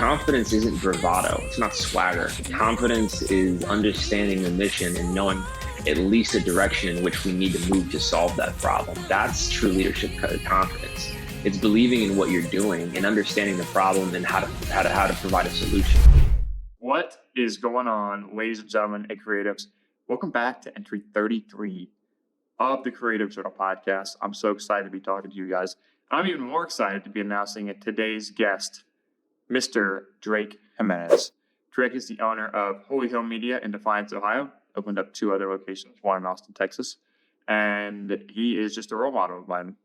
confidence isn't bravado. It's not swagger. Confidence is understanding the mission and knowing at least a direction in which we need to move to solve that problem. That's true leadership confidence. It's believing in what you're doing and understanding the problem and how to provide a solution. What is going on, ladies and gentlemen and creatives? Welcome back to entry 33 of the Creative Journal podcast. I'm so excited to be talking to you guys. I'm even more excited to be announcing today's guest, Mr. Drake Jimenez. Drake is the owner of Holy Hill Media in Defiance, Ohio. Opened up 2 other locations, one in Austin, Texas. And he is just a role model of mine.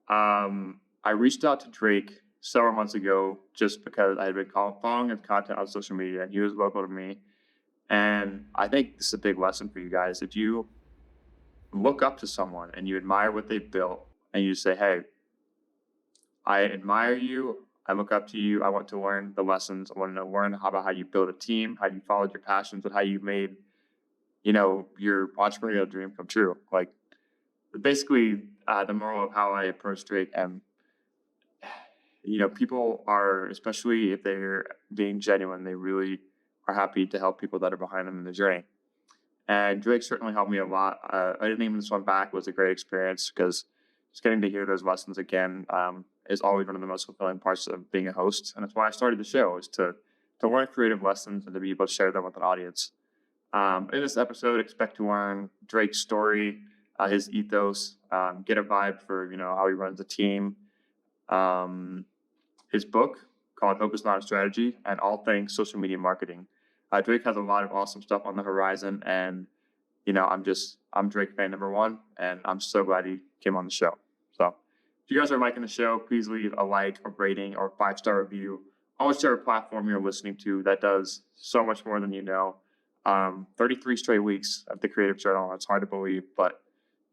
I reached out to Drake several months ago just because I had been following his content on social media, and he was local to me. And I think this is a big lesson for you guys. If you look up to someone and you admire what they've built, and you say, hey, I admire you, I look up to you, I want to learn the lessons, I want to learn about how you build a team, how you followed your passions, and how you made, your entrepreneurial dream come true. Like, basically, the moral of how I approach Drake, and people are, especially if they're being genuine, they really are happy to help people that are behind them in the journey. And Drake certainly helped me a lot. I didn't even this one back. It was a great experience because just getting to hear those lessons again is always one of the most fulfilling parts of being a host. And that's why I started the show, is to learn creative lessons and to be able to share them with an audience. In this episode, expect to learn Drake's story, his ethos, get a vibe for how he runs a team, his book called Hope Is Not a Strategy, and all things social media marketing. Drake has a lot of awesome stuff on the horizon, and I'm Drake fan number 1, and I'm so glad he came on the show. So if you guys are liking the show, please leave a like, a rating, or a 5-star review on whichever platform you're listening to. That does so much more than you know. 33 straight weeks of the Creative Journal. It's hard to believe, but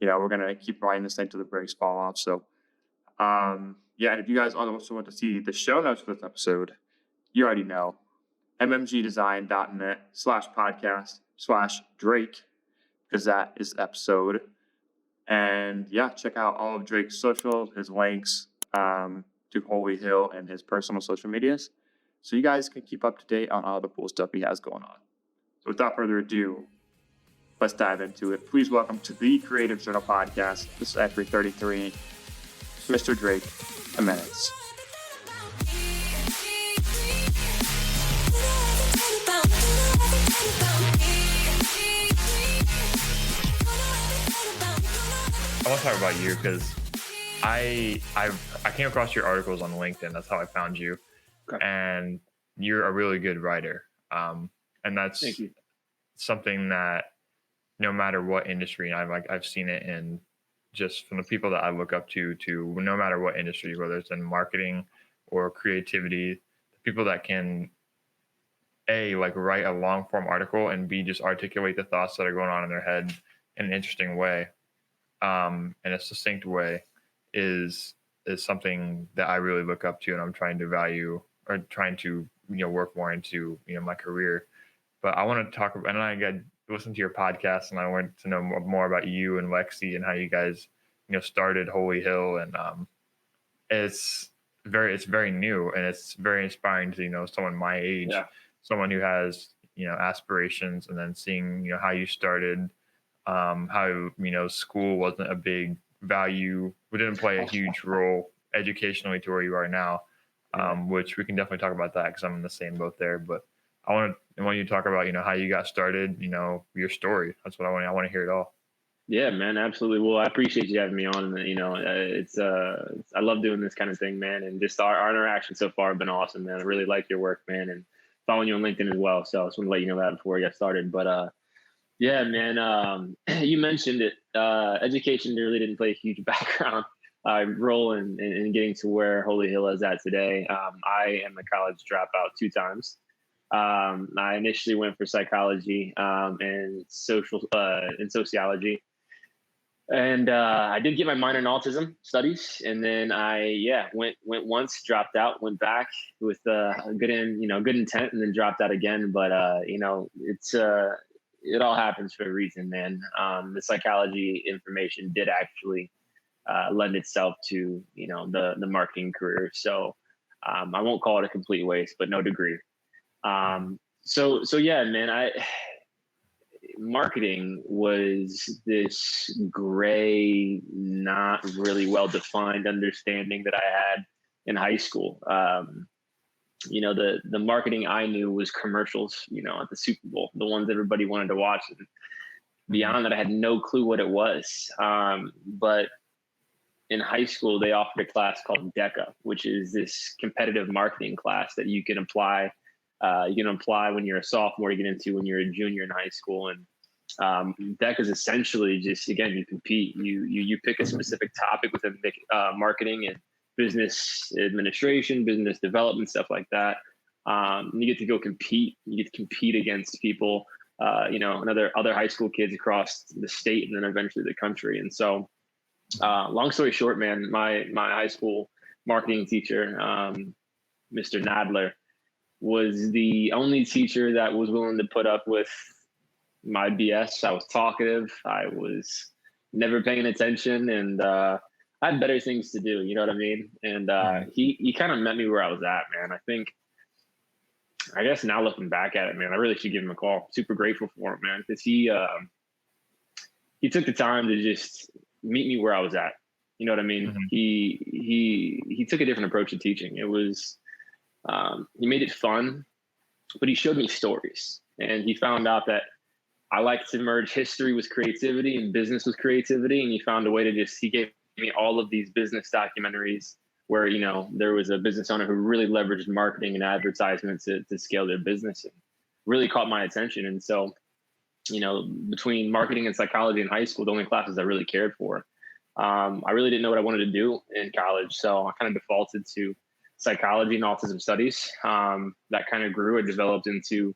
we're gonna keep riding this thing till the brakes fall off. So and if you guys also want to see the show notes for this episode, you already know, mmgdesign.net/podcast/Drake, because that is the episode. And check out all of Drake's socials, his links to Holy Hill, and his personal social medias, so you guys can keep up to date on all the cool stuff he has going on. So without further ado, let's dive into it. Please welcome to the Creative Journal podcast. This is entry 33, Mr. Drake Jimenez. I want to talk about you because I came across your articles on LinkedIn. That's how I found you. Okay. And you're a really good writer. And that's something that no matter what industry, and I've seen it in just from the people that I look up to no matter what industry, whether it's in marketing or creativity, the people that can write a long form article, and B, just articulate the thoughts that are going on in their head in an interesting way, in a succinct way, is something that I really look up to, and I'm trying to value, or trying to work more into my career. But I want to talk about, and I got listened to your podcast, and I want to know more about you and Lexi and how you guys started Holy Hill, and it's very new, and it's very inspiring to someone my age, someone who has aspirations, and then seeing how you started, how school wasn't a big value, we didn't play a huge role educationally to where you are now, which we can definitely talk about that because I'm in the same boat there. But I want you to talk about how you got started, your story. That's what I want to hear it all. Yeah, man, absolutely. Well, I appreciate you having me on. I love doing this kind of thing, man. And just our interaction so far have been awesome, man. I really like your work, man, and following you on LinkedIn as well. So I just want to let you know that before we get started. But man, you mentioned it. Education really didn't play a huge background role in getting to where Holy Hill is at today. I am a college dropout 2 times. I initially went for psychology and sociology. And I did get my minor in autism studies, and then I went once, dropped out, went back with good intent, and then dropped out again. But it all happens for a reason, man. The psychology information did actually lend itself to the marketing career. So I won't call it a complete waste, but no degree. So yeah, man, marketing was this gray, not really well-defined understanding that I had in high school. The marketing I knew was commercials, at the Super Bowl, the ones everybody wanted to watch. And beyond that, I had no clue what it was. But in high school, they offered a class called DECA, which is this competitive marketing class that you can apply. You can apply when you're a sophomore, you get into when you're a junior in high school. And DECA is essentially just, again, you compete. You pick a specific topic within marketing and business administration, business development, stuff like that. You get to go compete. You get to compete against people, and other high school kids across the state and then eventually the country. And so, long story short, man, my high school marketing teacher, Mr. Nadler, was the only teacher that was willing to put up with my BS. I was talkative. I was never paying attention, and I had better things to do. You know what I mean? And he kind of met me where I was at, man. I guess now looking back at it, man, I really should give him a call. Super grateful for him, man, because he took the time to just meet me where I was at. You know what I mean? Mm-hmm. He took a different approach to teaching. It was he made it fun, but he showed me stories, and he found out that I like to merge history with creativity and business with creativity. And he found a way to he gave me all of these business documentaries where, there was a business owner who really leveraged marketing and advertisement to scale their business, and really caught my attention. And so, between marketing and psychology in high school, the only classes I really cared for, I really didn't know what I wanted to do in college. So I kind of defaulted to psychology and autism studies. That kind of grew. It developed into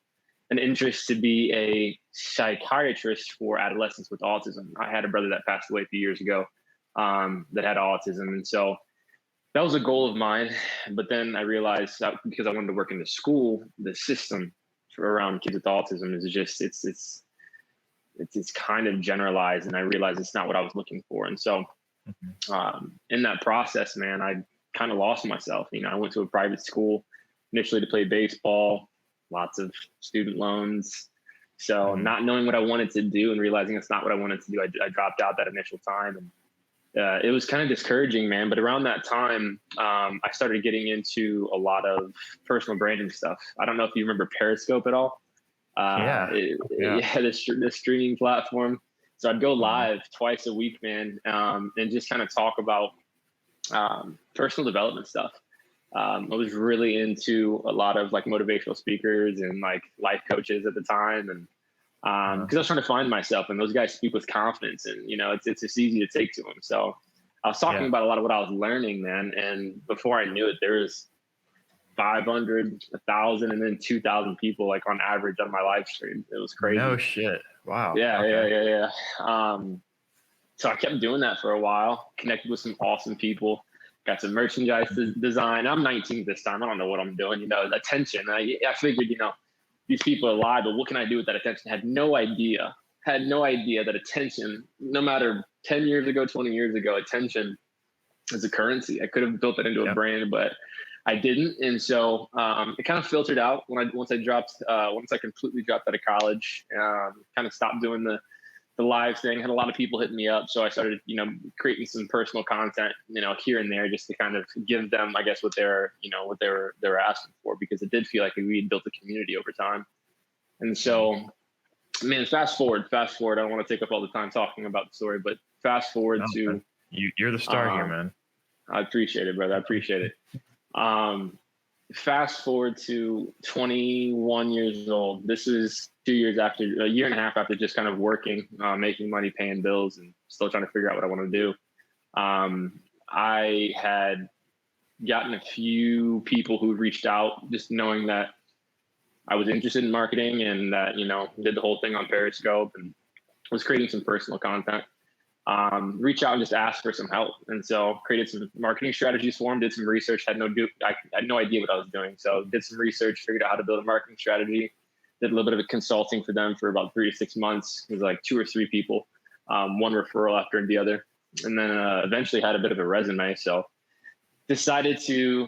an interest to be a psychiatrist for adolescents with autism. I had a brother that passed away a few years ago that had autism. And so that was a goal of mine. But then I realized that because I wanted to work in the school, the system around kids with autism is just, it's kind of generalized. And I realized it's not what I was looking for. And so in that process, man, I kind of lost myself. I went to a private school initially to play baseball, lots of student loans. So not knowing what I wanted to do and realizing it's not what I wanted to do, I dropped out that initial time. And it was kind of discouraging, man. But around that time, I started getting into a lot of personal branding stuff. I don't know if you remember Periscope at all. The streaming platform. So I'd go live twice a week, man, and just kind of talk about personal development stuff. I was really into a lot of like motivational speakers and like life coaches at the time. And because I was trying to find myself, and those guys speak with confidence, and it's just easy to take to them. So I was talking about a lot of what I was learning, man. And before I knew it, there was 500, 1,000, and then 2,000 people like on average on my live stream. It was crazy. No shit. Wow. Yeah. So I kept doing that for a while, connected with some awesome people, got some merchandise to design. I'm 19 this time. I don't know what I'm doing, attention. I figured, these people are alive, but what can I do with that attention? Had no idea that attention, no matter 10 years ago, 20 years ago, attention is a currency. I could have built that into a brand, but I didn't. And so it kind of filtered out once I completely dropped out of college, kind of stopped doing the live thing. Had a lot of people hitting me up. So I started, creating some personal content, here and there, just to kind of give them, I guess, what they were asking for, because it did feel like we had built a community over time. And so, man, fast forward. I don't want to take up all the time talking about the story, but fast forward to you're the star here, man. I appreciate it, brother. I appreciate it. Fast forward to 21 years old. This is a year and a half after just kind of working, making money, paying bills, and still trying to figure out what I want to do. I had gotten a few people who reached out just knowing that I was interested in marketing, and that, did the whole thing on Periscope and was creating some personal content. Reach out and just ask for some help. And so created some marketing strategies for them, did some research, I had no idea what I was doing. So did some research, figured out how to build a marketing strategy, did a little bit of consulting for them for about 3 to 6 months. It was like 2 or 3 people, one referral after the other. And then eventually had a bit of a resume. So decided to,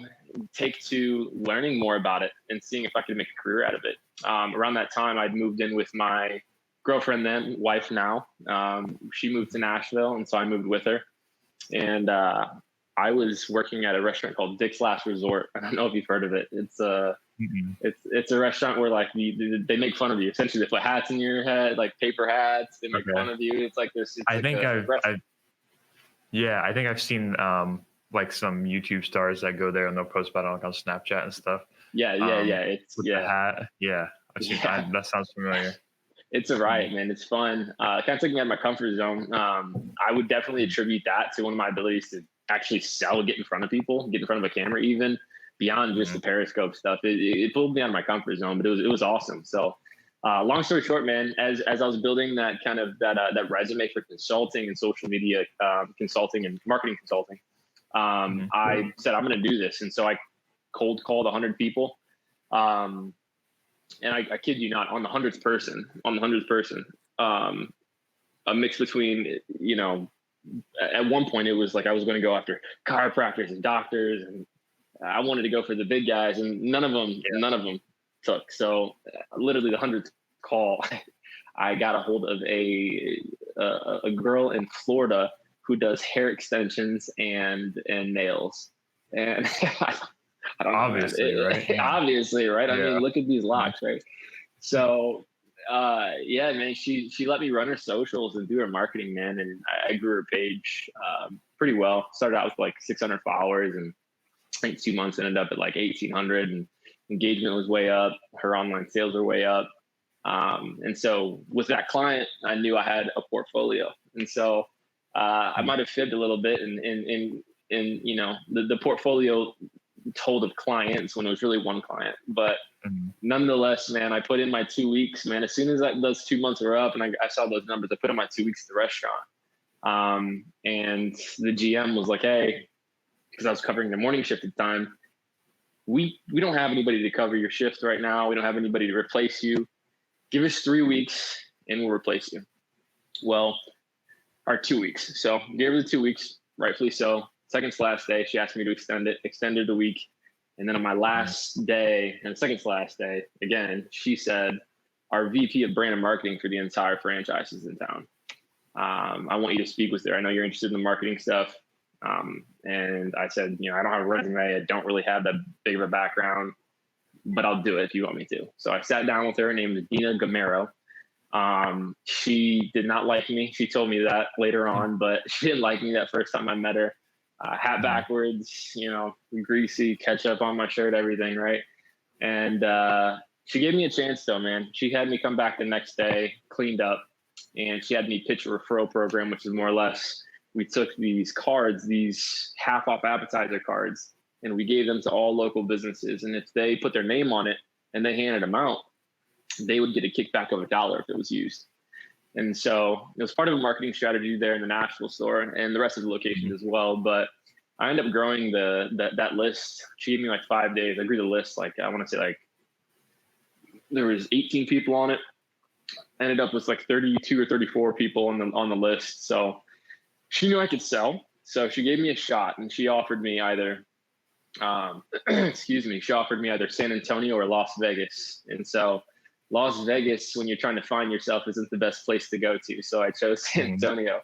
take to learning more about it and seeing if I could make a career out of it. Around that time, I'd moved in with my girlfriend then, wife now. She moved to Nashville, and so I moved with her. And I was working at a restaurant called Dick's Last Resort. I don't know if you've heard of it. It's a restaurant where like they make fun of you. Essentially, they put hats in your head, like paper hats. They make fun of you. It's like this. I think I've seen like some YouTube stars that go there and they'll post about it like on Snapchat and stuff. Yeah. It's with the hat. Yeah, I've seen that. That sounds familiar. It's a riot, man. It's fun. Kind of took me out of my comfort zone. I would definitely attribute that to one of my abilities to actually sell, get in front of people, get in front of a camera, even beyond just the Periscope stuff. It pulled me out of my comfort zone, but it was awesome. So long story short, man, as I was building that kind of that resume for consulting and social media consulting and marketing consulting, I said, I'm going to do this. And so I cold called 100 people. And I kid you not, on the 100th person, a mix between, you know, at one point it was like I was going to go after chiropractors and doctors, and I wanted to go for the big guys, and none of them took. So literally the 100th call, I got a hold of a girl in Florida who does hair extensions and nails, and I don't obviously, know, right? Obviously, right? I mean, look at these locks, right? So, yeah, man, she let me run her socials and do her marketing, man. And I grew her page pretty well. Started out with like 600 followers, and I think 2 months ended up at like 1,800, and engagement was way up. Her online sales were way up. And so with that client, I knew I had a portfolio. And so I might have fibbed a little bit in you know, the portfolio told of clients when it was really one client, but nonetheless, man, I put in my 2 weeks, man. As soon as those 2 months were up and I saw those numbers, I put in my 2 weeks at the restaurant. And the GM was like, hey, because I was covering the morning shift at the time, we don't have anybody to cover your shift right now. We don't have anybody to replace you. Give us 3 weeks and we'll replace you. Well, our 2 weeks. So gave her the 2 weeks, rightfully so. Second to last day, she asked me to extended a week. And then on my last day, and the second to last day, again, she said, our VP of brand and marketing for the entire franchise is in town. I want you to speak with her. I know you're interested in the marketing stuff. And I said, you know, I don't have a resume. I don't really have that big of a background, but I'll do it if you want me to. So I sat down with her. Her name is Dina Gamero. She did not like me. She told me that later on, but she didn't like me that first time I met her. Hat backwards, you know, greasy, ketchup on my shirt, everything, right? And she gave me a chance though, man. She had me come back the next day, cleaned up, and she had me pitch a referral program, which is more or less, we took these cards, these half-off appetizer cards, and we gave them to all local businesses. And if they put their name on it and they handed them out, they would get a kickback of $1 if it was used. And so it was part of a marketing strategy there in the Nashville store and the rest of the locations as well. But I ended up growing that list. She gave me like 5 days. I grew the list. Like, I want to say like there was 18 people on it. I ended up with like 32 or 34 people on the list. So she knew I could sell. So she gave me a shot, and she offered me either, she offered me either San Antonio or Las Vegas. And so Las Vegas, when you're trying to find yourself, isn't the best place to go to. So I chose San Antonio.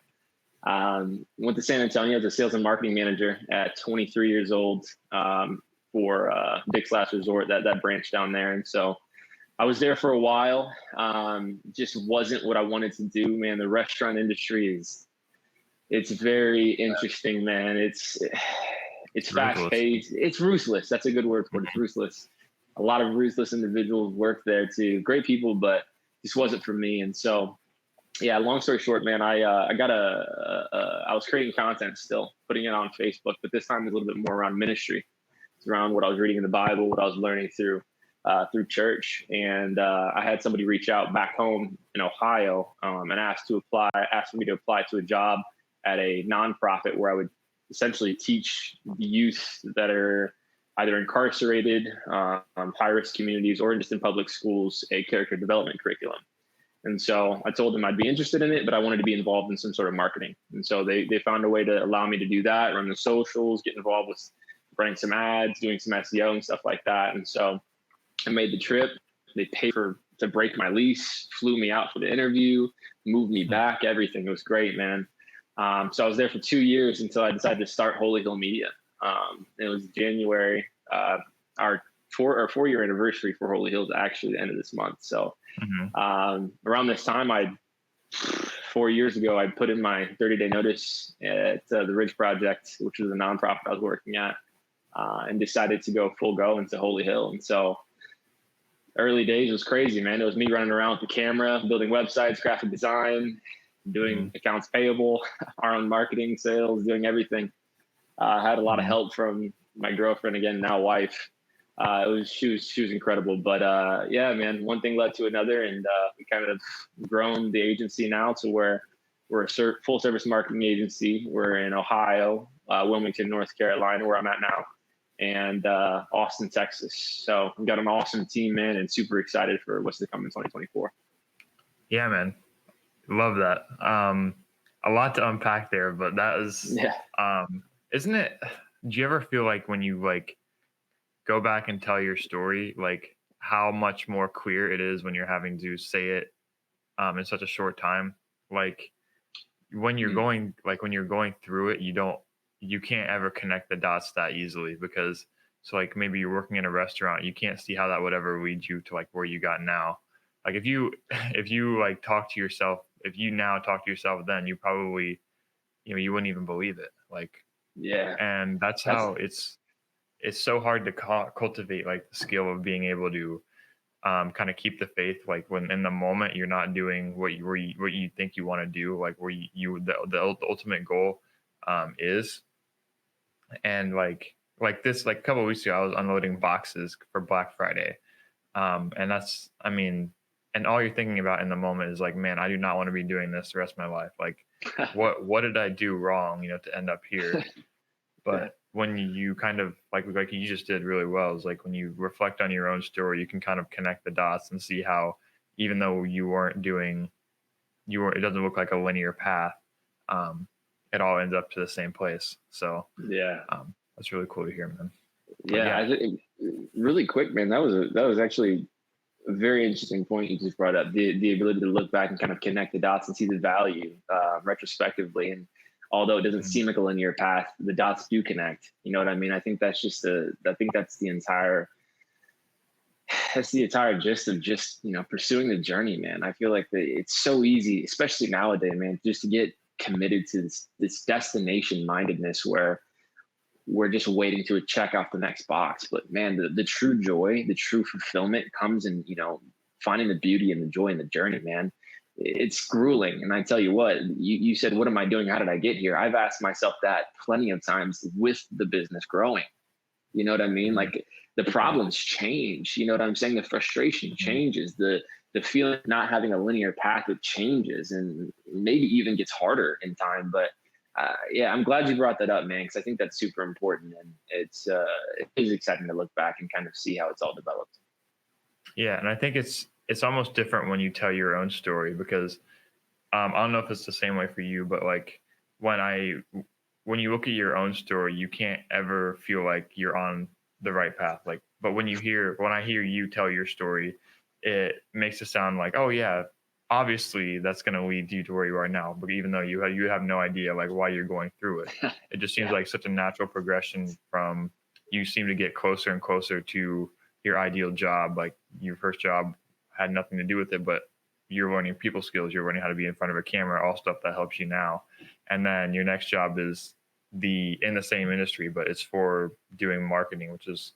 Went to San Antonio as a sales and marketing manager at 23 years old for Dick's Last Resort, that branch down there. And so I was there for a while. Just wasn't what I wanted to do, man. The restaurant industry it's very interesting, man. It's fast paced. It's ruthless. That's a good word for it. It's ruthless. A lot of ruthless individuals work there too. Great people, but this wasn't for me. And so, yeah, long story short, man, I was creating content still, putting it on Facebook, but this time it was a little bit more around ministry. It's around what I was reading in the Bible, what I was learning through church. And I had somebody reach out back home in Ohio and asked me to apply to a job at a nonprofit where I would essentially teach the youth that are either incarcerated, high-risk communities, or just in public schools, a character development curriculum. And so I told them I'd be interested in it, but I wanted to be involved in some sort of marketing. And so they found a way to allow me to do that, run the socials, get involved with running some ads, doing some SEO and stuff like that. And so I made the trip. They paid to break my lease, flew me out for the interview, moved me back, everything. It was great, man. So I was there for 2 years until I decided to start Holy Hill Media. It was January. Our 4-year anniversary for Holy Hill is actually the end of this month. So around this time, 4 years ago, I put in my 30-day notice at the Ridge Project, which was a nonprofit I was working at, and decided to go full go into Holy Hill. And so early days was crazy, man. It was me running around with the camera, building websites, graphic design, doing accounts payable, our own marketing, sales, doing everything. I had a lot of help from my girlfriend, again, now wife. She was incredible, but yeah, man, one thing led to another, and we kind of grown the agency now to where we're a full service marketing agency. We're in Ohio, Wilmington, North Carolina, where I'm at now, and Austin, Texas. So we've got an awesome team, man, and super excited for what's to come in 2024. Yeah, man, love that. A lot to unpack there, but that is, isn't it? Do you ever feel like when you like go back and tell your story, like how much more clear it is when you're having to say it in such a short time? Like when you're going through it, you can't ever connect the dots that easily, because so like maybe you're working in a restaurant, you can't see how that would ever lead you to like where you got now. Like if you like talk to yourself, if you now talk to yourself, then you probably, you wouldn't even believe it. Like, yeah. And that's how it's so hard to cultivate like the skill of being able to kind of keep the faith, like when in the moment you're not doing what you think you want to do, like where the ultimate goal is. And like this, like a couple of weeks ago, I was unloading boxes for Black Friday. And that's, and all you're thinking about in the moment is like, man, I do not want to be doing this the rest of my life. Like what did I do wrong, to end up here? But when you kind of like you just did really well, is like when you reflect on your own story, you can kind of connect the dots and see how, even though it doesn't look like a linear path, it all ends up to the same place. So that's really cool to hear, man. I think really quick, man, that was actually a very interesting point you just brought up, the ability to look back and kind of connect the dots and see the value retrospectively. And although it doesn't seem like a linear path, the dots do connect. You know what I mean? I think that's that's the entire gist of just, pursuing the journey, man. I feel like it's so easy, especially nowadays, man, just to get committed to this destination mindedness where we're just waiting to check off the next box. But man, the true joy, the true fulfillment comes in, finding the beauty and the joy in the journey, man. It's grueling. And I tell you what, you said, what am I doing? How did I get here? I've asked myself that plenty of times with the business growing. You know what I mean? Like the problems change, you know what I'm saying? The frustration changes, the feeling of not having a linear path, it changes and maybe even gets harder in time. But I'm glad you brought that up, man, because I think that's super important. And it is exciting to look back and kind of see how it's all developed. Yeah. And I think it's almost different when you tell your own story, because I don't know if it's the same way for you, but like when you look at your own story, you can't ever feel like you're on the right path. Like, but when I hear you tell your story, it makes it sound like, oh yeah, obviously that's going to lead you to where you are now. But even though you have no idea like why you're going through it, it just seems like such a natural progression from you seem to get closer and closer to your ideal job. Like your first job had nothing to do with it, but you're learning people skills, you're learning how to be in front of a camera, all stuff that helps you now. And then your next job is in the same industry, but it's for doing marketing, which is,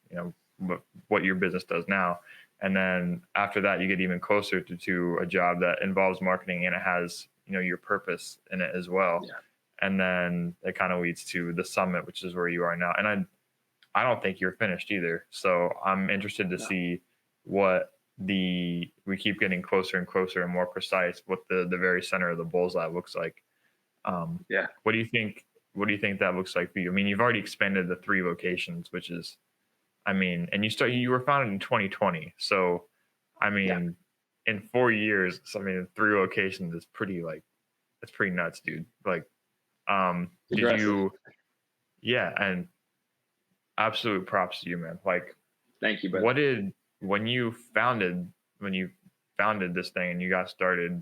what your business does now. And then after that, you get even closer to a job that involves marketing and it has, your purpose in it as well. Yeah. And then it kind of leads to the summit, which is where you are now. And I don't think you're finished either. So I'm interested to see what we keep getting closer and closer and more precise, what the very center of the bullseye looks like. What do you think that looks like for you? I mean, you've already expanded the 3 locations, which is, and you were founded in 2020. So, in 4 years, 3 locations is pretty that's pretty nuts, dude. Like, and absolute props to you, man. Like, thank you, brother. when you founded this thing and you got started,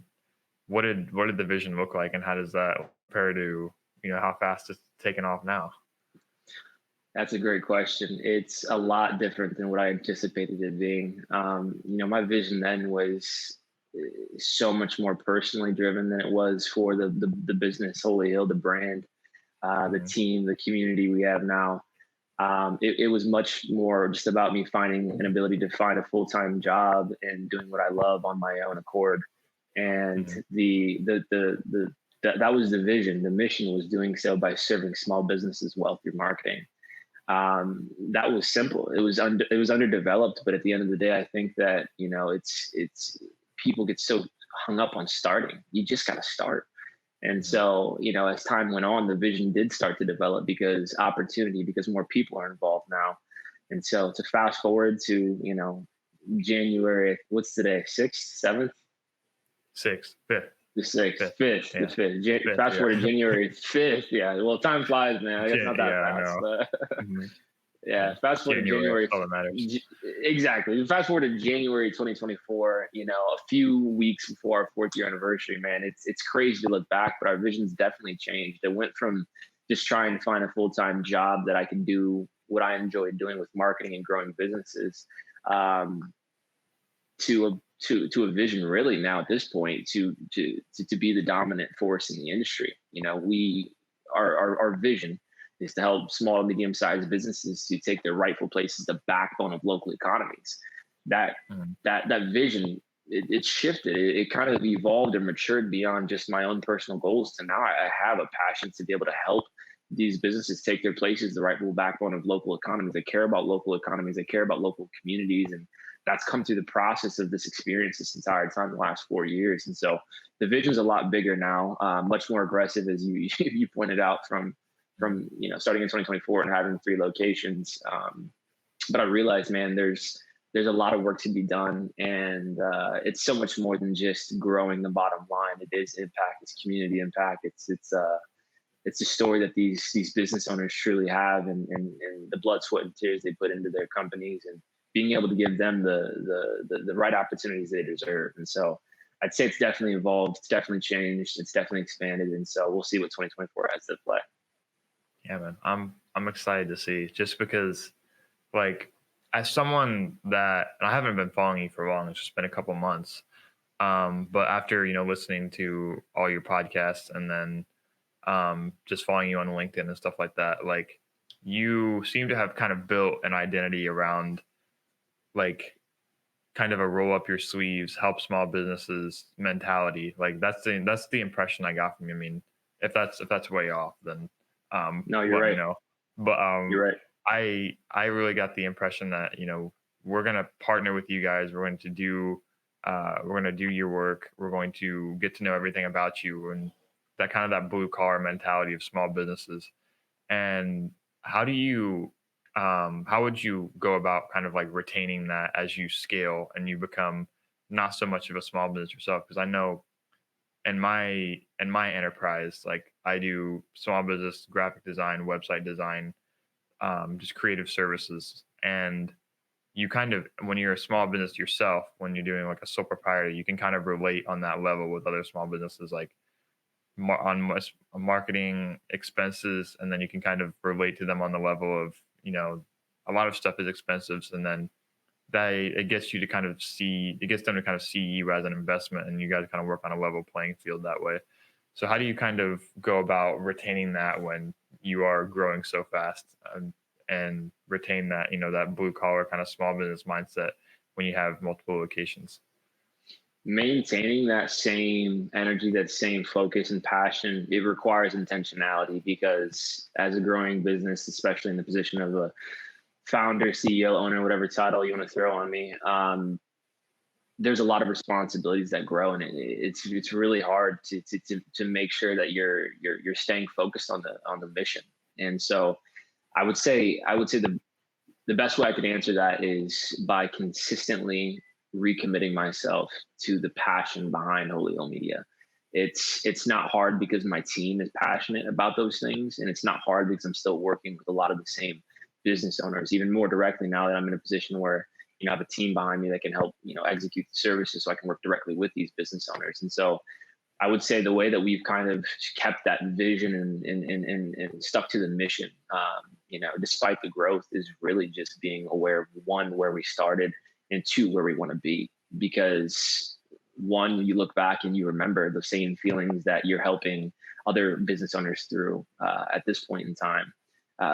what did the vision look like, and how does that compare to, how fast it's taken off now? That's a great question. It's a lot different than what I anticipated it being. My vision then was so much more personally driven than it was for the business, Holy Hill, the brand, the team, the community we have now. It was much more just about me finding an ability to find a full-time job and doing what I love on my own accord. And that was the vision. The mission was doing so by serving small businesses well through marketing. That was simple. It was underdeveloped, but at the end of the day, I think that it's people get so hung up on starting. You just got to start. And so, as time went on, the vision did start to develop because more people are involved now. And so to fast forward to, January, what's today? 6th, 7th? 6th, 5th. The 6th, 5th, yeah. The 5th. Fast forward to January 5th. Yeah. Well, time flies, man. I guess not that fast. But yeah. Fast forward to January. All that matters. Exactly. Fast forward to January 2024, a few weeks before our 4th year anniversary, man. It's crazy to look back, but our vision's definitely changed. It went from just trying to find a full-time job that I could do what I enjoyed doing with marketing and growing businesses, to a vision really now at this point to be the dominant force in the industry. Our vision is to help small and medium-sized businesses to take their rightful place as the backbone of local economies. That vision, it shifted. It kind of evolved and matured beyond just my own personal goals to now I have a passion to be able to help these businesses take their place as the rightful backbone of local economies. They care about local economies. They care about local communities. And that's come through the process of this experience this entire time, the last 4 years. And so the vision's a lot bigger now, much more aggressive, as you pointed out, from starting in 2024 and having 3 locations. But I realized, man, there's a lot of work to be done, and it's so much more than just growing the bottom line. It is impact, it's community impact, it's a story that these business owners truly have, and the blood, sweat, and tears they put into their companies, and being able to give them the right opportunities they deserve. And so I'd say it's definitely evolved, it's definitely changed, it's definitely expanded, and so we'll see what 2024 has to play. Yeah, man, I'm excited to see, just because, like, as someone that, and I haven't been following you for long, it's just been a couple months, but after listening to all your podcasts, and then just following you on LinkedIn and stuff like that, like, you seem to have kind of built an identity around, like, kind of a roll up your sleeves, help small businesses mentality. Like, that's the impression I got from you. I mean, if that's way off, then no, you're right. But you're right. I really got the impression that we're gonna partner with you guys. We're going to do your work. We're going to get to know everything about you, and that kind of that blue collar mentality of small businesses. And how would you go about kind of like retaining that as you scale and you become not so much of a small business yourself? Because I know in my enterprise, like, I do small business graphic design, website design, just creative services. And you kind of, when you're a small business yourself, when you're doing like a sole proprietor, you can kind of relate on that level with other small businesses, like on marketing expenses, and then you can kind of relate to them on the level of a lot of stuff is expensive, and then it gets them to kind of see you as an investment, and you guys kind of work on a level playing field that way. So how do you kind of go about retaining that when you are growing so fast, and retain that that blue collar kind of small business mindset when you have multiple locations? Maintaining that same energy, that same focus and passion, it requires intentionality, because as a growing business, especially in the position of a founder, CEO, owner, whatever title you want to throw on me, there's a lot of responsibilities that grow, and it's really hard to make sure that you're staying focused on the mission. And so I would say the best way I could answer that is by consistently recommitting myself to the passion behind Holy Hill Media. It's not hard because my team is passionate about those things, and it's not hard because I'm still working with a lot of the same business owners even more directly now that I'm in a position where, I have a team behind me that can help, execute the services so I can work directly with these business owners. And so I would say the way that we've kind of kept that vision and stuck to the mission, despite the growth, is really just being aware of, one, where we started, and two, where we want to be. Because one, you look back and you remember the same feelings that you're helping other business owners through at this point in time.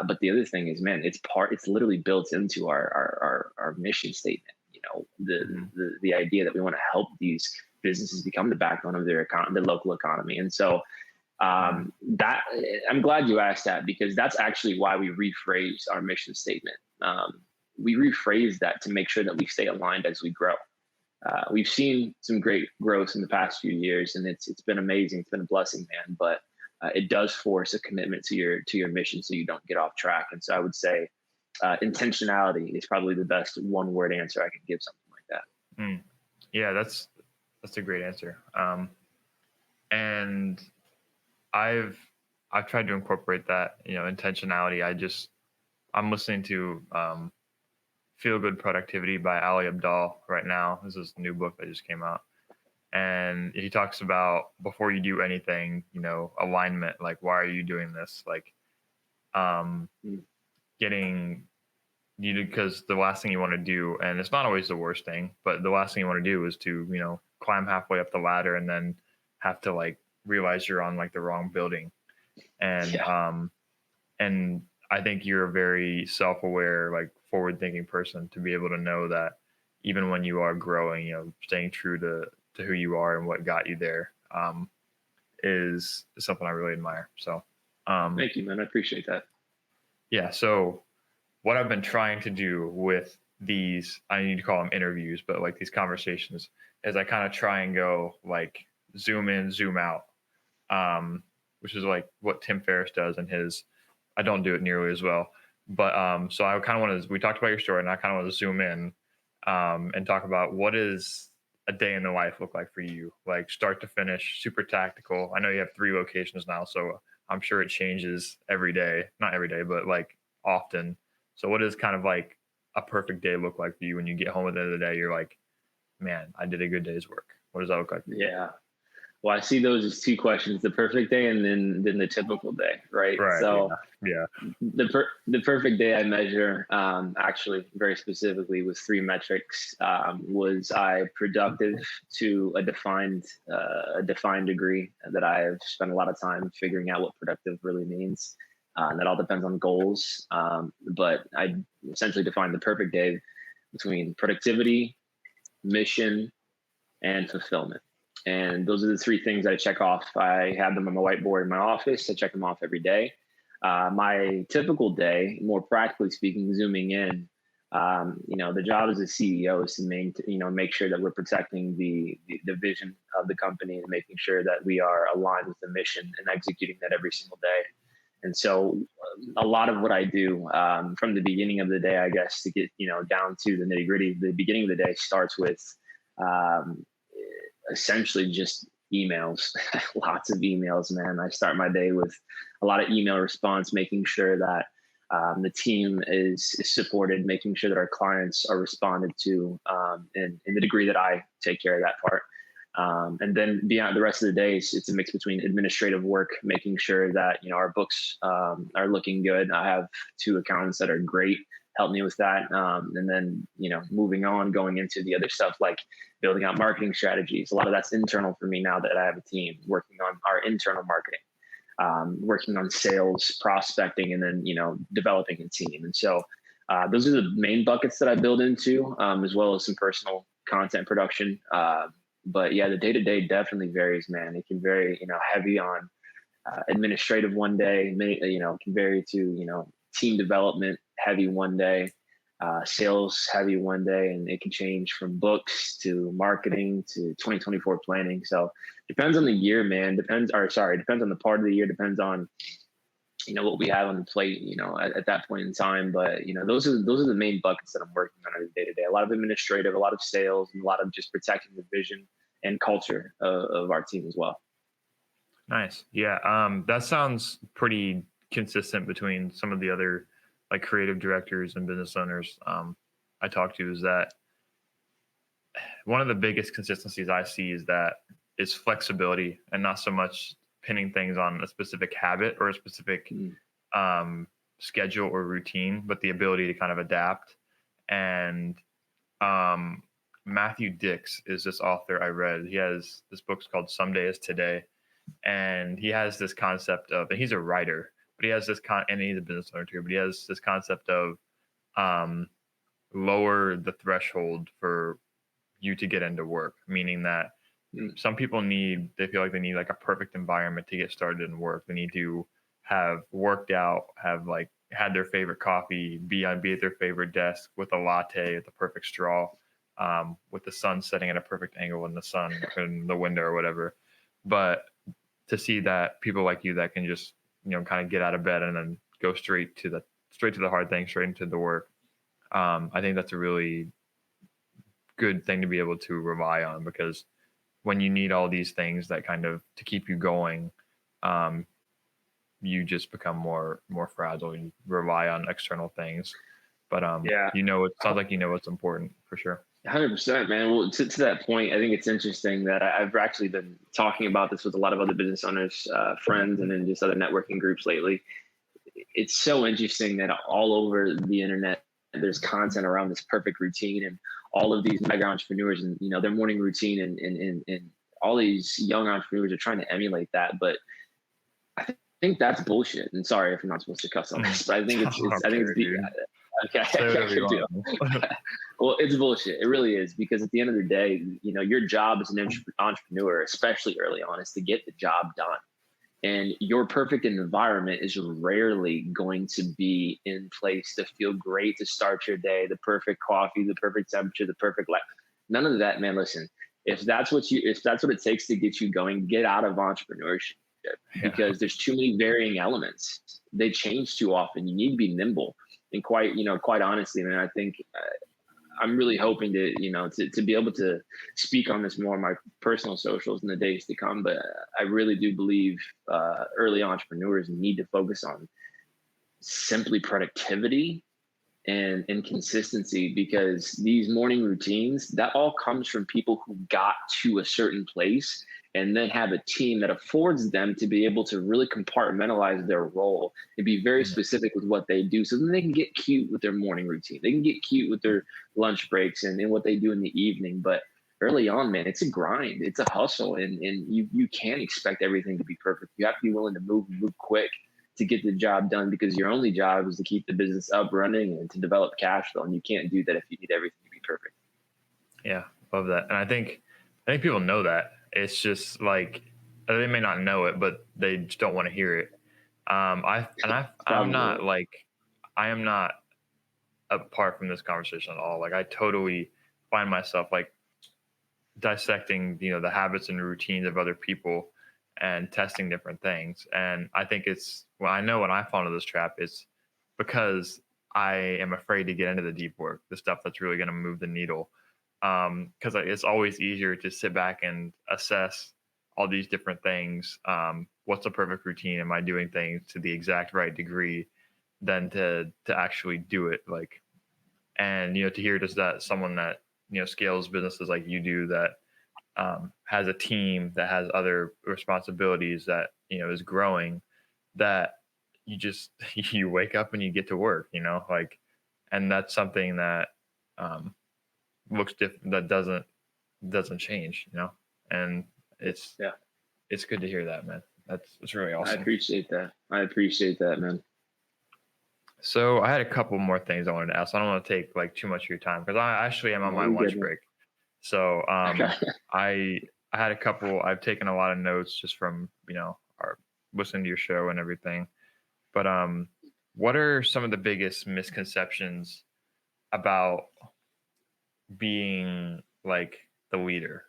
But the other thing is, man, it's literally built into our mission statement. The idea that we want to help these businesses become the backbone of their local economy. And so that, I'm glad you asked that, because that's actually why we rephrased our mission statement. We rephrased that to make sure that we stay aligned as we grow. We've seen some great growth in the past few years, and it's been amazing. It's been a blessing, man. But it does force a commitment to your mission, so you don't get off track. And so I would say intentionality is probably the best one-word answer I could give something like that. Yeah, that's a great answer. And I've tried to incorporate that, intentionality. I'm listening to Feel Good Productivity by Ali Abdaal right now. This is a new book that just came out. And he talks about, before you do anything, alignment, like, why are you doing this? Like, because the last thing you want to do, and it's not always the worst thing, but the last thing you want to do is to, climb halfway up the ladder and then have to like realize you're on like the wrong building. And, and I think you're a very self-aware, like forward thinking person to be able to know that even when you are growing, staying true to who you are and what got you there, is something I really admire. So, thank you, man. I appreciate that. Yeah. So what I've been trying to do with these, I need to call them interviews, but like these conversations, is I kind of try and go like zoom in, zoom out, which is like what Tim Ferriss does in his, I don't do it nearly as well, but so I kind of want to, we talked about your story, and I kind of want to zoom in and talk about, what is a day in the life look like for you, like start to finish, super tactical. I know you have 3 locations now, so I'm sure it changes every day, not every day, but like often. So what does kind of like a perfect day look like for you when you get home at the end of the day? You're like, man, I did a good day's work. What does that look like for you? Yeah. Well, I see those as 2 questions: the perfect day and then the typical day, right? Right. So yeah. the perfect day I measure, actually very specifically with 3 metrics. Was I productive to a defined degree that I have spent a lot of time figuring out what productive really means. That all depends on goals. But I essentially define the perfect day between productivity, mission, and fulfillment. And those are the 3 things I check off. I have them on my whiteboard in my office. I check them off every day. My typical day, more practically speaking, zooming in, the job as a CEO is to make sure that we're protecting the vision of the company and making sure that we are aligned with the mission and executing that every single day. And so a lot of what I do from the beginning of the day, I guess, to get, down to the nitty gritty, the beginning of the day starts with essentially just emails. Lots of emails, man. I start my day with a lot of email response, making sure that the team is supported, making sure that our clients are responded to in the degree that I take care of that part. And then beyond the rest of the day, it's a mix between administrative work, making sure that, our books are looking good. I have 2 accountants that are great, help me with that. And then, moving on, going into the other stuff like building out marketing strategies. A lot of that's internal for me now that I have a team, working on our internal marketing, working on sales, prospecting, and then, developing a team. And so those are the main buckets that I build into, as well as some personal content production. But yeah, the day-to-day definitely varies, man. It can vary, heavy on administrative one day, it can vary to, team development heavy one day, sales heavy one day, and it can change from books to marketing to 2024 planning. So depends on the year, man. Depends on the part of the year, depends on, what we have on the plate, at that point in time. But, those are the main buckets that I'm working on every day to day. A lot of administrative, a lot of sales, and a lot of just protecting the vision and culture of our team as well. Nice. Yeah. That sounds pretty consistent between some of the other like creative directors and business owners I talk to is that one of the biggest consistencies I see is flexibility and not so much pinning things on a specific habit or a specific schedule or routine, but the ability to kind of adapt. And Matthew Dix is this author I read. He has this book's called Someday is Today. And he has this concept of, and he's a writer, but he has this and he's a business owner too, but he has this concept of lower the threshold for you to get into work, meaning that some people they feel like they need like a perfect environment to get started in work. They need to have worked out, have like had their favorite coffee, be at their favorite desk with a latte at the perfect straw, with the sun setting at a perfect angle in the sun in the window or whatever. But to see that people like you that can just, kind of get out of bed and then go straight to the hard thing, straight into the work. I think that's a really good thing to be able to rely on, because when you need all these things that kind of to keep you going, you just become more fragile. You rely on external things, but it sounds like what's important for sure. 100%, man. Well, to that point, I think it's interesting that I've actually been talking about this with a lot of other business owners, friends, and then just other networking groups lately. It's so interesting that all over the internet, there's content around this perfect routine, and all of these mega entrepreneurs and, their morning routine and all these young entrepreneurs are trying to emulate that. But I think that's bullshit. And sorry if you're not supposed to cuss on this, but I think it's okay. Well, it's bullshit. It really is, because at the end of the day, your job as an entrepreneur, especially early on, is to get the job done. And your perfect environment is rarely going to be in place to feel great to start your day, the perfect coffee, the perfect temperature, the perfect light. None of that, man. Listen, if that's what it takes to get you going, get out of entrepreneurship, because there's too many varying elements. They change too often. You need to be nimble. And quite honestly, man, I think I'm really hoping to be able to speak on this more on my personal socials in the days to come. But I really do believe early entrepreneurs need to focus on simply productivity and consistency, because these morning routines, that all comes from people who got to a certain place and then have a team that affords them to be able to really compartmentalize their role and be very specific with what they do. So then they can get cute with their morning routine. They can get cute with their lunch breaks and what they do in the evening. But early on, man, it's a grind. It's a hustle. And you can't expect everything to be perfect. You have to be willing to move quick to get the job done, because your only job is to keep the business up running and to develop cash flow. And you can't do that if you need everything to be perfect. Yeah, love that. And I think people know that. It's just like they may not know it, but they just don't want to hear it. I am not apart from this conversation at all. Like, I totally find myself like dissecting, the habits and routines of other people and testing different things. And I think I know when I fall into this trap, it's because I am afraid to get into the deep work, the stuff that's really going to move the needle. Because it's always easier to sit back and assess all these different things. What's the perfect routine? Am I doing things to the exact right degree? Than to actually do it. Like, and to hear just that someone that scales businesses like you do, that has a team that has other responsibilities, that is growing, that you wake up and you get to work, like, and that's something that looks different, that doesn't change, and it's good to hear that, man. It's really awesome. I appreciate that, man. So I had a couple more things I wanted to ask. I don't want to take like too much of your time, because I actually am on my lunch break. So I had a couple. I've taken a lot of notes just from our listening to your show and everything. But what are some of the biggest misconceptions about being like the leader?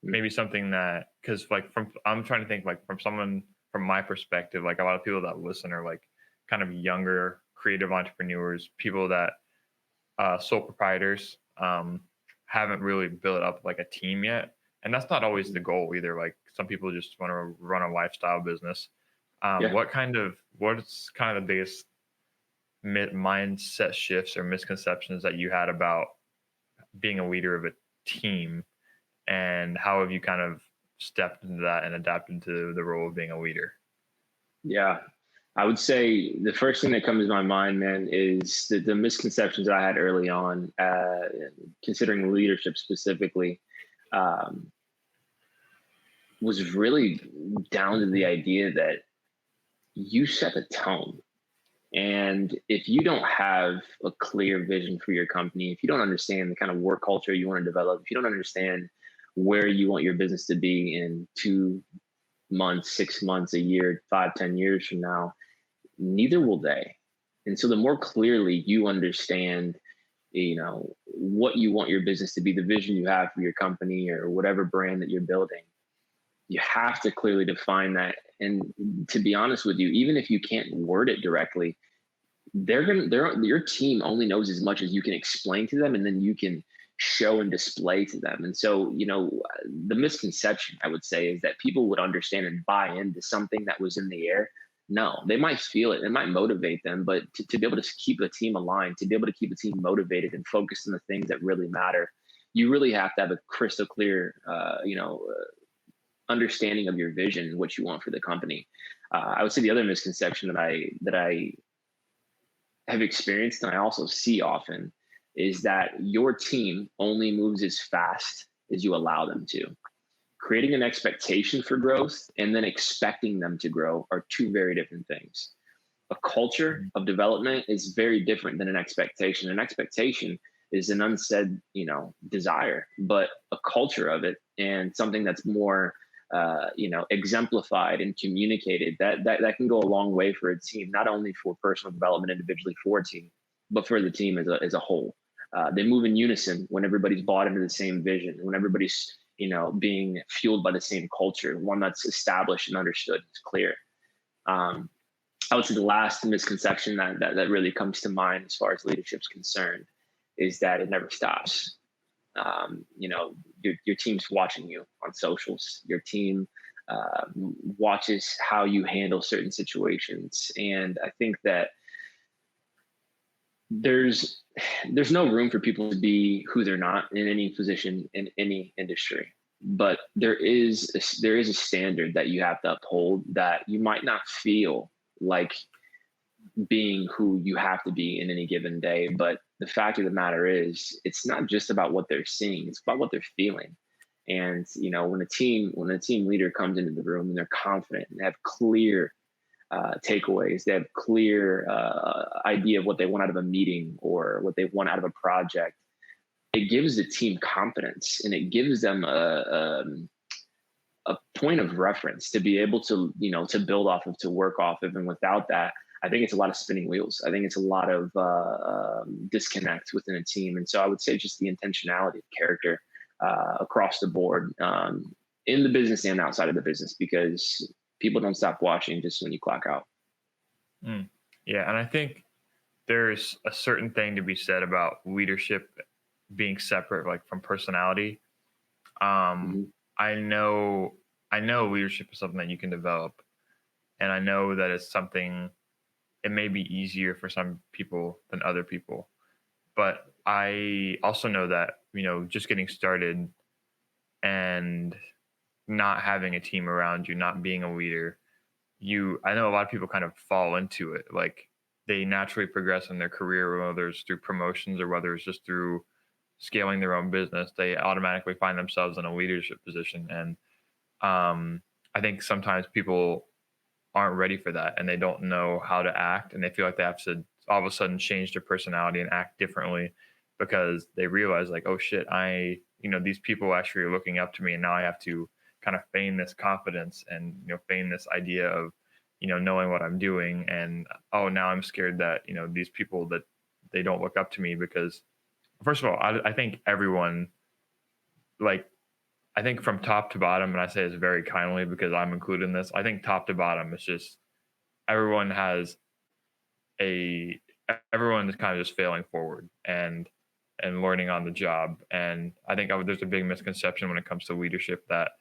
Maybe something that, because like I'm trying to think like from my perspective, like a lot of people that listen are like kind of younger creative entrepreneurs, people that sole proprietors, haven't really built up like a team yet. And that's not always the goal either. Like, some people just want to run a lifestyle business. What's kind of the biggest mindset shifts or misconceptions that you had about being a leader of a team, and how have you kind of stepped into that and adapted to the role of being a leader? Yeah, I would say the first thing that comes to my mind, man, is the misconceptions that I had early on, considering leadership specifically, um, was really down to the idea that you set the tone. And if you don't have a clear vision for your company, if you don't understand the kind of work culture you want to develop, if you don't understand where you want your business to be in 2 months, 6 months, a year, 5, 10 years from now, neither will they. And so the more clearly you understand, what you want your business to be, the vision you have for your company or whatever brand that you're building, you have to clearly define that. And to be honest with you, even if you can't word it directly, your team only knows as much as you can explain to them, and then you can show and display to them. And so, the misconception, I would say, is that people would understand and buy into something that was in the air. No, they might feel it, it might motivate them, but to be able to keep the team aligned, to be able to keep the team motivated and focused on the things that really matter, you really have to have a crystal clear, understanding of your vision and what you want for the company. I would say the other misconception that I have experienced, and I also see often, is that your team only moves as fast as you allow them to. Creating an expectation for growth and then expecting them to grow are two very different things. A culture of development is very different than an expectation. An expectation is an unsaid, desire, but a culture of it and something that's more, exemplified and communicated, that can go a long way for a team, not only for personal development individually for a team, but for the team as a whole. They move in unison when everybody's bought into the same vision, when everybody's, being fueled by the same culture, one that's established and understood, it's clear. I would say the last misconception that really comes to mind as far as leadership's concerned is that it never stops. Your team's watching you on socials. Your team watches how you handle certain situations, and I think that there's no room for people to be who they're not in any position in any industry. But there is a standard that you have to uphold that you might not feel like being who you have to be in any given day. But the fact of the matter is, it's not just about what they're seeing, it's about what they're feeling. And, when a team leader comes into the room and they're confident and they have clear takeaways, they have clear idea of what they want out of a meeting or what they want out of a project, it gives the team confidence and it gives them a point of reference to be able to, to build off of, to work off of. And without that, I think it's a lot of spinning wheels. I think it's a lot of disconnect within a team. And so I would say just the intentionality of character across the board, in the business and outside of the business, because people don't stop watching just when you clock out. Yeah. And I think there's a certain thing to be said about leadership being separate, like from personality. I know leadership is something that you can develop, and I know that it's something, it may be easier for some people than other people, but I also know that, just getting started and not having a team around you, not being a leader, I know a lot of people kind of fall into it. Like, they naturally progress in their career, whether it's through promotions or whether it's just through scaling their own business, they automatically find themselves in a leadership position. And I think sometimes people aren't ready for that, and they don't know how to act, and they feel like they have to all of a sudden change their personality and act differently because they realize, like, oh shit, these people actually are looking up to me, and now I have to kind of feign this confidence and, feign this idea of, knowing what I'm doing. And, oh, now I'm scared that, these people, that they don't look up to me because, first of all, I think everyone, like, I think from top to bottom, and I say this very kindly because I'm included in this, I think top to bottom, it's just everyone is kind of just failing forward and learning on the job. And I think there's a big misconception when it comes to leadership that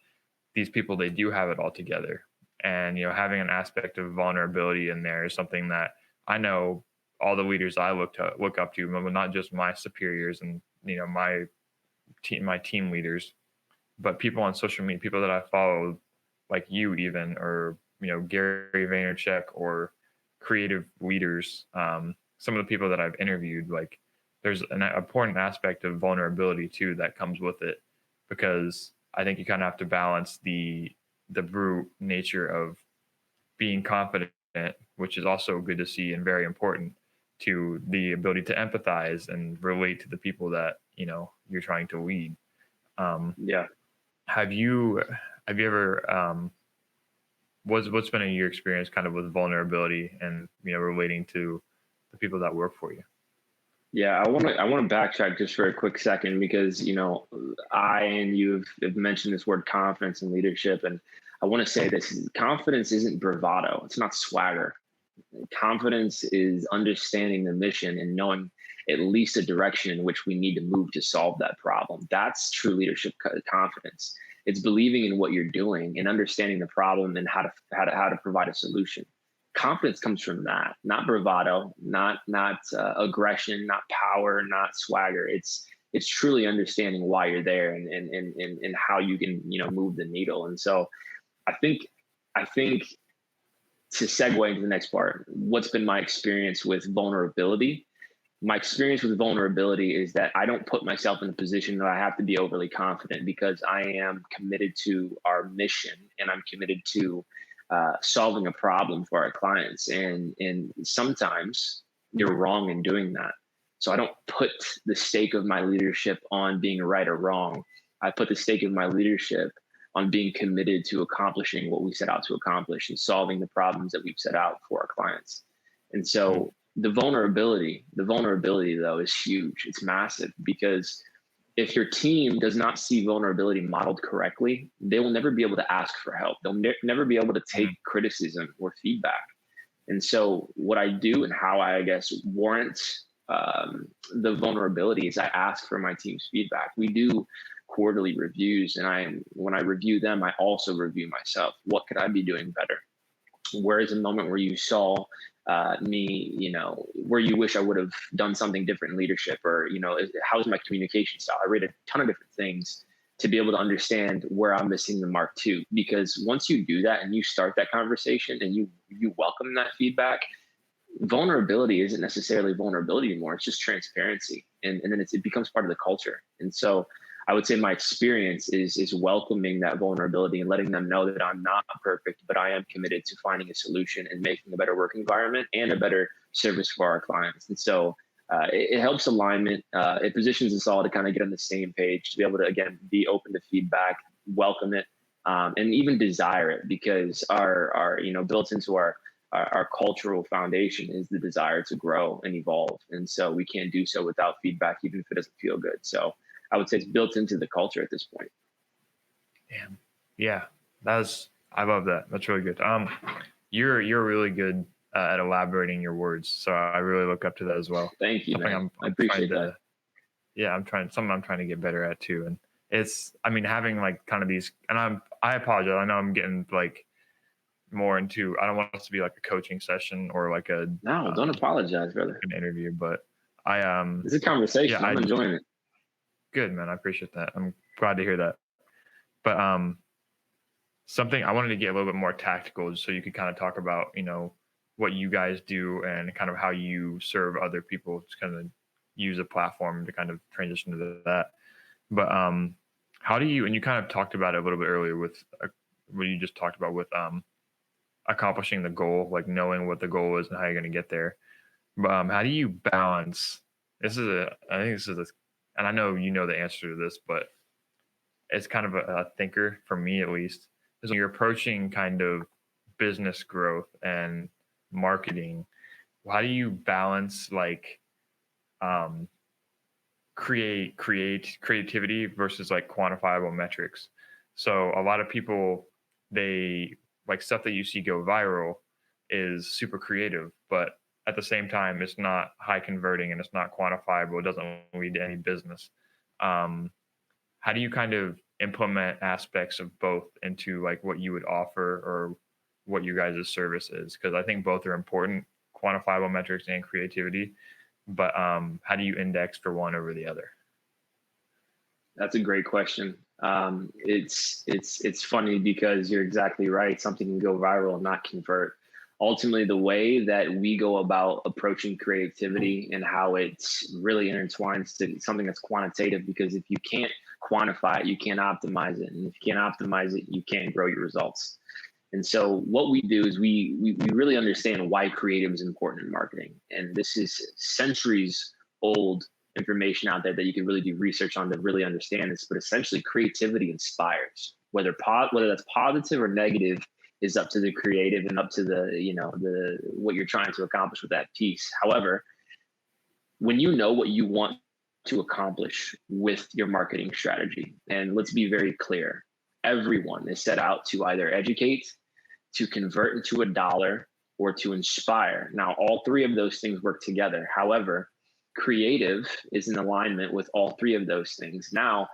these people, they do have it all together. And, having an aspect of vulnerability in there is something that I know all the leaders I look up to, but not just my superiors and my team leaders, but people on social media, people that I follow, like you even, or Gary Vaynerchuk, or creative leaders. Some of the people that I've interviewed, like there's an important aspect of vulnerability too that comes with it, because I think you kind of have to balance the brute nature of being confident, which is also good to see and very important, to the ability to empathize and relate to the people that you're trying to lead. Yeah. Have you ever what's been your experience kind of with vulnerability and relating to the people that work for you? Yeah, I want to backtrack just for a quick second, because I and you have mentioned this word confidence and leadership, and I want to say this: confidence isn't bravado; it's not swagger. Confidence is understanding the mission and knowing at least a direction in which we need to move to solve that problem. That's true leadership confidence. It's believing in what you're doing and understanding the problem and how to provide a solution. Confidence comes from that, not bravado, not aggression, not power, not swagger. It's truly understanding why you're there and how you can move the needle. And so I think to segue into the next part, what's been my experience with vulnerability? My experience with vulnerability is that I don't put myself in a position that I have to be overly confident, because I am committed to our mission and I'm committed to solving a problem for our clients. And sometimes you're wrong in doing that. So I don't put the stake of my leadership on being right or wrong. I put the stake of my leadership on being committed to accomplishing what we set out to accomplish and solving the problems that we've set out for our clients. And so the vulnerability though is huge. It's massive, because if your team does not see vulnerability modeled correctly, they will never be able to ask for help. They'll never be able to take criticism or feedback. And so what I do and how I guess warrant the vulnerability is I ask for my team's feedback. We do quarterly reviews, and when I review them, I also review myself. What could I be doing better? Where is a moment where you saw me, where you wish I would have done something different in leadership, or how's my communication style? I read a ton of different things to be able to understand where I'm missing the mark too. Because once you do that and you start that conversation and you welcome that feedback, vulnerability isn't necessarily vulnerability anymore. It's just transparency, and then it becomes part of the culture. And so I would say my experience is welcoming that vulnerability and letting them know that I'm not perfect, but I am committed to finding a solution and making a better work environment and a better service for our clients. And so it helps alignment. It positions us all to kind of get on the same page, to be able to, again, be open to feedback, welcome it, and even desire it, because our built into our cultural foundation is the desire to grow and evolve. And so we can't do so without feedback, even if it doesn't feel good. So I would say it's built into the culture at this point. Damn. Yeah, I love that. That's really good. You're really good at elaborating your words, so I really look up to that as well. Thank you, man. I appreciate that. I'm trying to get better at too. And having like kind of these, and I apologize. I know I'm getting like more into, I don't want this to be like a coaching session or like no, don't apologize, brother. An interview, but it's a conversation. Yeah, I'm enjoying it. Good, man. I appreciate that. I'm glad to hear that. But something I wanted to get a little bit more tactical, so you could kind of talk about, what you guys do and kind of how you serve other people, to kind of use a platform to kind of transition to that. But how do you, and you kind of talked about it a little bit earlier with what you just talked about with accomplishing the goal, like knowing what the goal is and how you're going to get there. But how do you balance, and I know you know the answer to this, but it's kind of a thinker for me, at least, is when you're approaching kind of business growth and marketing, how do you balance like creativity versus like quantifiable metrics? So a lot of people, they like stuff that you see go viral is super creative, but at the same time, it's not high converting and it's not quantifiable. It doesn't lead to any business. How do you kind of implement aspects of both into like what you would offer or what you guys' service is? Because I think both are important. quantifiable metrics and creativity, but how do you index for one over the other? That's a great question. It's funny because you're exactly right. Something can go viral and not convert. Ultimately, the way that we go about approaching creativity and how it's really intertwines to something that's quantitative, because if you can't quantify it, you can't optimize it. And if you can't optimize it, you can't grow your results. And so what we do is we really understand why creative is important in marketing. And this is centuries old information out there that you can really do research on to really understand this. But essentially, creativity inspires. Whether that's positive or negative is up to the creative and up to the what you're trying to accomplish with that piece. However, when you know what you want to accomplish with your marketing strategy, and let's be very clear, everyone is set out to either educate, to convert into a dollar, or to inspire. Now, all three of those things work together. However, creative is in alignment with all three of those things. Now,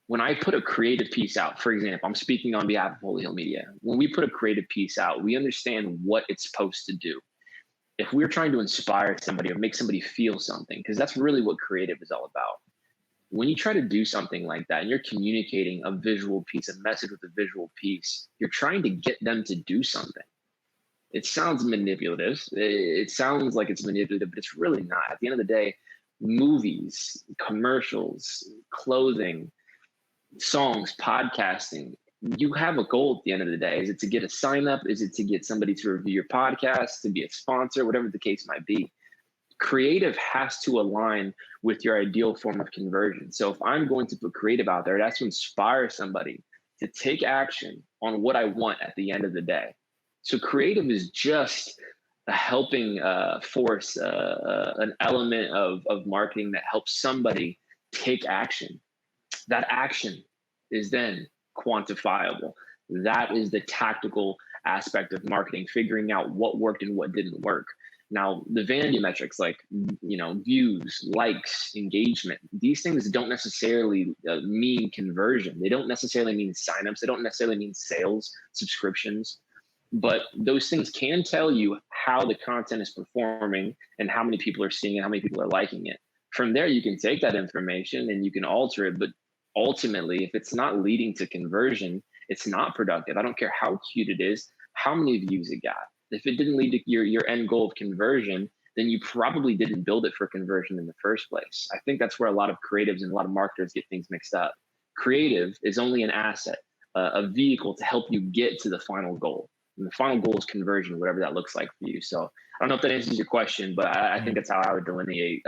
when I put a creative piece out, for example, I'm speaking on behalf of Holy Hill Media. When we put a creative piece out, we understand what it's supposed to do. If we're trying to inspire somebody or make somebody feel something, because that's really what creative is all about. When you try to do something like that and you're communicating a visual piece, a message with a visual piece, you're trying to get them to do something. It sounds manipulative. It sounds like it's manipulative, but it's really not. At the end of the day, movies, commercials, clothing, songs, podcasting, you have a goal at the end of the day. Is it to get a sign up? Is it to get somebody to review your podcast, to be a sponsor, whatever the case might be? Creative has to align with your ideal form of conversion. So if I'm going to put creative out there, that's to inspire somebody to take action on what I want at the end of the day. So creative is just a helping force, an element of marketing that helps somebody take action. That action is then quantifiable. That is the tactical aspect of marketing, figuring out what worked and what didn't work. Now, the vanity metrics like, views, likes, engagement, these things don't necessarily mean conversion. They don't necessarily mean signups. They don't necessarily mean sales, subscriptions. But those things can tell you how the content is performing and how many people are seeing it, how many people are liking it. From there, you can take that information and you can alter it. But ultimately, if it's not leading to conversion, it's not productive. I don't care how cute it is, how many views it got. If it didn't lead to your end goal of conversion, then you probably didn't build it for conversion in the first place. I think that's where a lot of creatives and a lot of marketers get things mixed up. Creative is only an asset, a vehicle to help you get to the final goal. And the final goal is conversion, whatever that looks like for you. So I don't know if that answers your question, but I think that's how I would delineate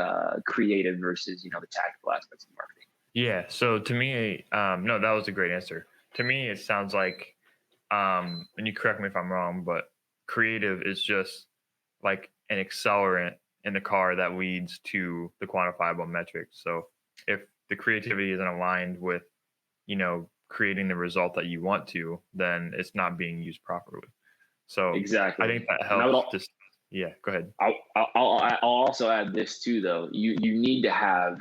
creative versus, the tactical aspects of marketing. Yeah. So to me, no, that was a great answer. To me, it sounds like, and you correct me if I'm wrong, but creative is just like an accelerant in the car that leads to the quantifiable metrics. So if the creativity isn't aligned with, creating the result that you want to, then it's not being used properly. So exactly, I think that helps. Yeah, go ahead. I'll also add this too, though. You need to have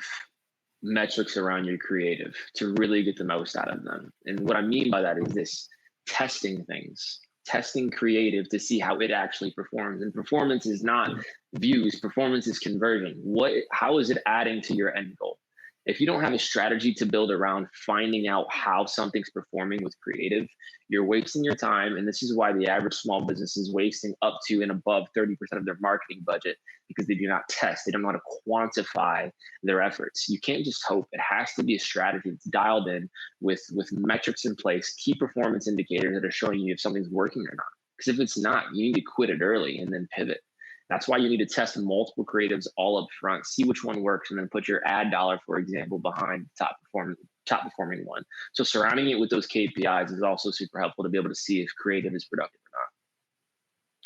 metrics around your creative to really get the most out of them. And what I mean by that is this: testing things, testing creative to see how it actually performs. And performance is not views, performance is conversion. How is it adding to your end goal? If you don't have a strategy to build around finding out how something's performing with creative, you're wasting your time. And this is why the average small business is wasting up to and above 30% of their marketing budget, because they do not test. They don't know how to quantify their efforts. You can't just hope. It has to be a strategy that's dialed in with metrics in place, key performance indicators that are showing you if something's working or not. Because if it's not, you need to quit it early and then pivot. That's why you need to test multiple creatives all up front, see which one works, and then put your ad dollar, for example, behind the top performing one. So surrounding it with those KPIs is also super helpful to be able to see if creative is productive or not.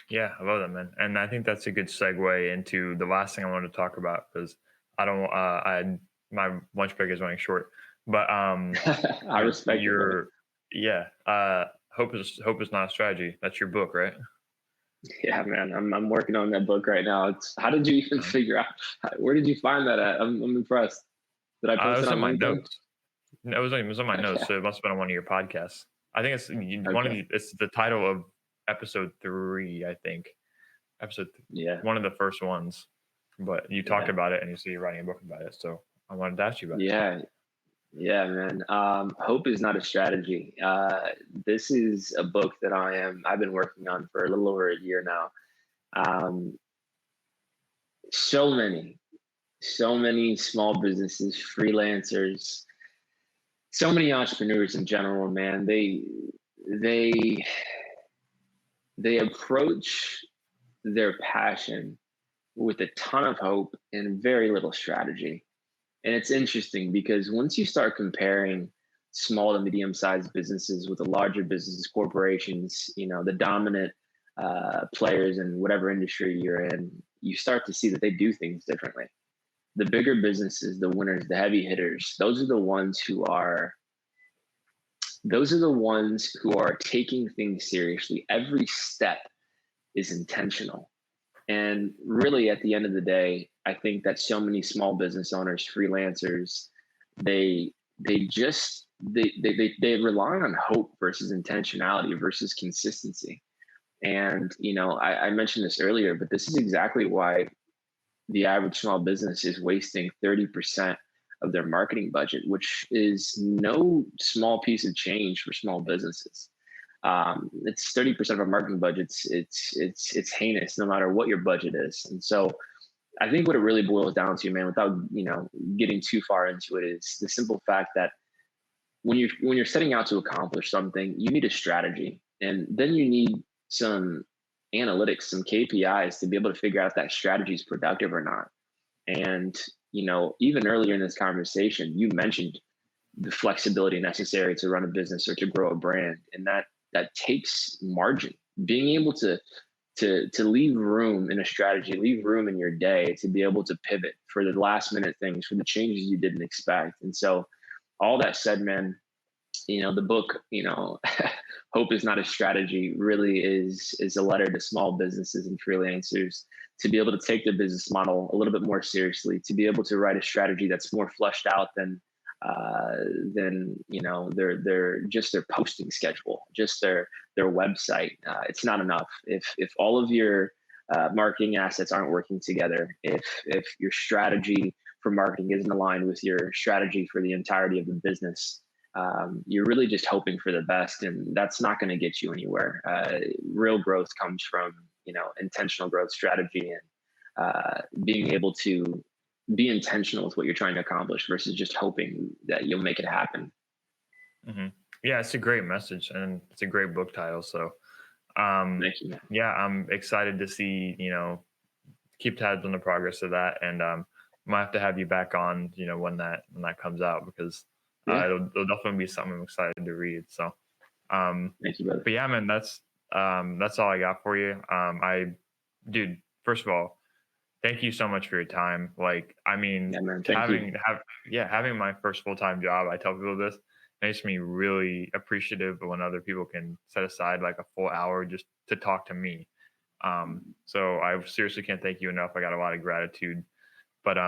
Yeah, I love that, man. And I think that's a good segue into the last thing I wanted to talk about, because my lunch break is running short. But I respect your hope is not a strategy. That's your book, right? Yeah, man, I'm working on that book right now. How did you even figure out? Where did you find that at? I'm impressed. Did I post it on my LinkedIn? notes. No, it was on my notes, so it must have been on one of your podcasts. I think it's one of it's the title of episode 3, I think. episode, Yeah. one of the first ones, but you talked about it and you see you're writing a book about it. So I wanted to ask you about it. Yeah, man. Hope is not a strategy. This is a book that I've been working on for a little over a year now. So many small businesses, freelancers, so many entrepreneurs in general, man. They approach their passion with a ton of hope and very little strategy. And it's interesting because once you start comparing small to medium-sized businesses with the larger businesses, corporations, the dominant players in whatever industry you're in, you start to see that they do things differently. The bigger businesses, the winners, the heavy hitters, those are the ones who are taking things seriously. Every step is intentional. And really, at the end of the day, I think that so many small business owners, freelancers, they rely on hope versus intentionality versus consistency. And I mentioned this earlier, but this is exactly why the average small business is wasting 30% of their marketing budget, which is no small piece of change for small businesses. It's 30% of our marketing budgets. It's heinous no matter what your budget is. And so I think what it really boils down to, man, without getting too far into it, is the simple fact that when you're setting out to accomplish something, you need a strategy, and then you need some analytics, some KPIs to be able to figure out if that strategy is productive or not. And even earlier in this conversation, you mentioned the flexibility necessary to run a business or to grow a brand, and that takes margin. Being able to leave room in a strategy, leave room in your day to be able to pivot for the last minute things, for the changes you didn't expect. And so all that said, man, the book, Hope is Not a Strategy, really is a letter to small businesses and freelancers to be able to take their business model a little bit more seriously, to be able to write a strategy that's more fleshed out than their posting schedule, just their website. It's not enough if all of your marketing assets aren't working together, if your strategy for marketing isn't aligned with your strategy for the entirety of the business. You're really just hoping for the best, and that's not going to get you anywhere. Real growth comes from intentional growth strategy and being able to be intentional with what you're trying to accomplish versus just hoping that you'll make it happen. Mm-hmm. Yeah, it's a great message and it's a great book title. So, thank you, man. Yeah, I'm excited to see, keep tabs on the progress of that. And might have to have you back on, when that comes out, because it'll definitely be something I'm excited to read. So, thank you, brother. But yeah, man, that's all I got for you. Dude, first of all, thank you so much for your time. Like, I mean, having my first full-time job, I tell people this, makes me really appreciative of when other people can set aside like a full hour just to talk to me. So I seriously can't thank you enough. I got a lot of gratitude. But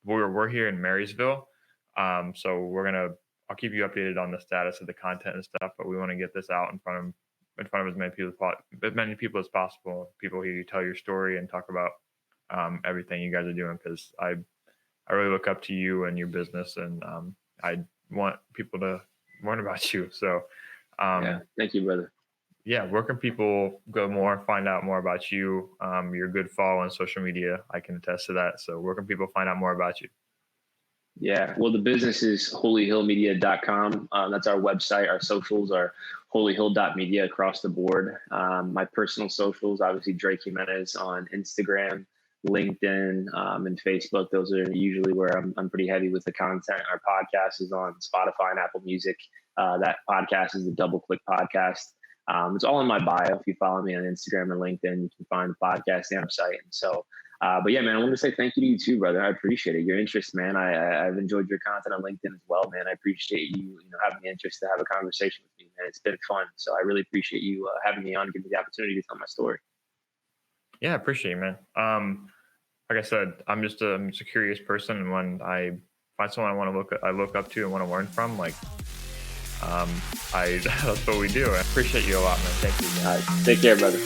we're here in Marysville. So I'll keep you updated on the status of the content and stuff, but we want to get this out in front of as many people as possible. People hear you tell your story and talk about everything you guys are doing, because I really look up to you and your business, and I want people to learn about you. So thank you, brother. Yeah, where can people go find out more about you? You're a good follow on social media, I can attest to that. So where can people find out more about you? Yeah, well, the business is holyhillmedia.com. That's our website. Our socials are holyhill.media across the board. My personal socials, obviously Drake Jimenez on Instagram, LinkedIn, and Facebook. Those are usually where I'm pretty heavy with the content. Our podcast is on Spotify and Apple Music. That podcast is the Double Click Podcast. It's all in my bio. If you follow me on Instagram or LinkedIn, you can find the podcast and website. And so, but yeah, man, I want to say thank you to you too, brother. I appreciate it. Your interest, man. I've enjoyed your content on LinkedIn as well, man. I appreciate you, having the interest to have a conversation with me, man. It's been fun. So I really appreciate you having me on and giving me the opportunity to tell my story. Yeah, I appreciate it, man. Like I said, I'm just a curious person, and when I find someone I look up to and want to learn from, like, that's what we do. I appreciate you a lot, man. Thank you. All right, take care, brother.